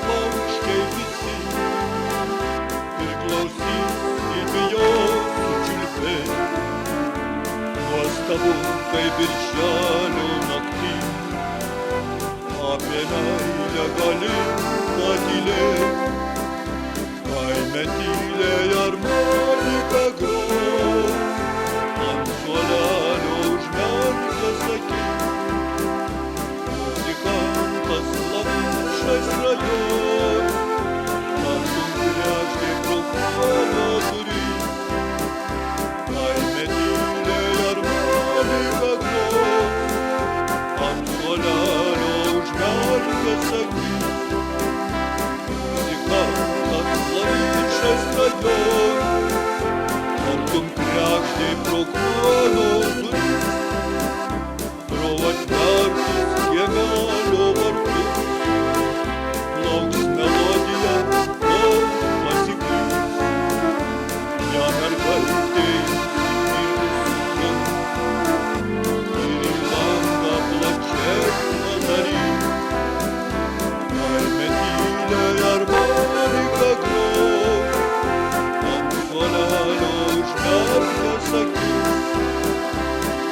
paukščiai visi ir klausys bijos čiulbėt. Nuostabu, kaip birželio naktį apie meilę gali patylėt. Kaime tyliai armonika gros, ant suolelio užmerktas akis. Muzikantas lapušais rajoja, tartum kregždė pro kuolo duris. Kaime tyliai armonika gros, ant suolelio užmerktas akis. Muzikantas lapušais rajoja, tartum kregždė pro kuolo duris. Pro atvertus kiemelio vartus plauks melodija, kol pasiklys. Ją mergaitė įsirus ir į langą plačiai padarys. Kaime tyliai armonika gros, ant suolelio užmerktas akis.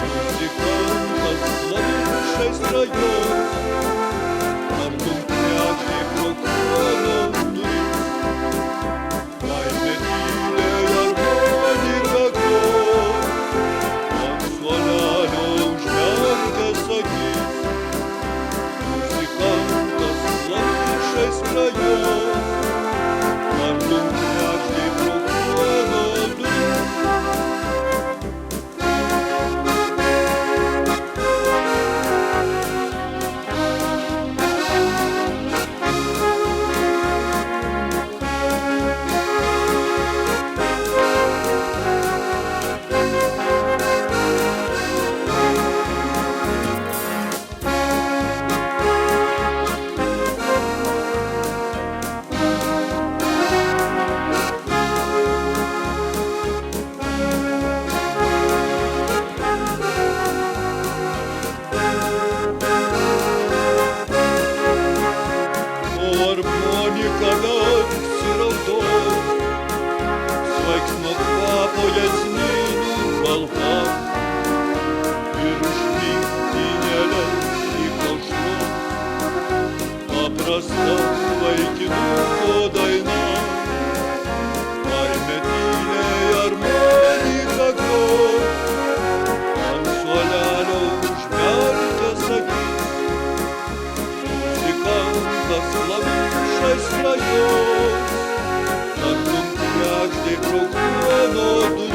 Muzikantas lapušais rajos, tartum kregždė pro kuolo duris. Kaime tyliai armonika gros, ant suolelio užmerktas akis. Muzikantas lapušais rajos, tartum kregždė pro kuolo duris. Armonika verks ir raudos, svaigs nuo kvapo jazminų balva ir užmigti neleis į aušros. Paprasta vaikinuko daina, kaime tyliai armonika gros, ant suolelio užmerktas akis. Muzikantas lapušais rajos, tartum kregždė pro kuolo duris.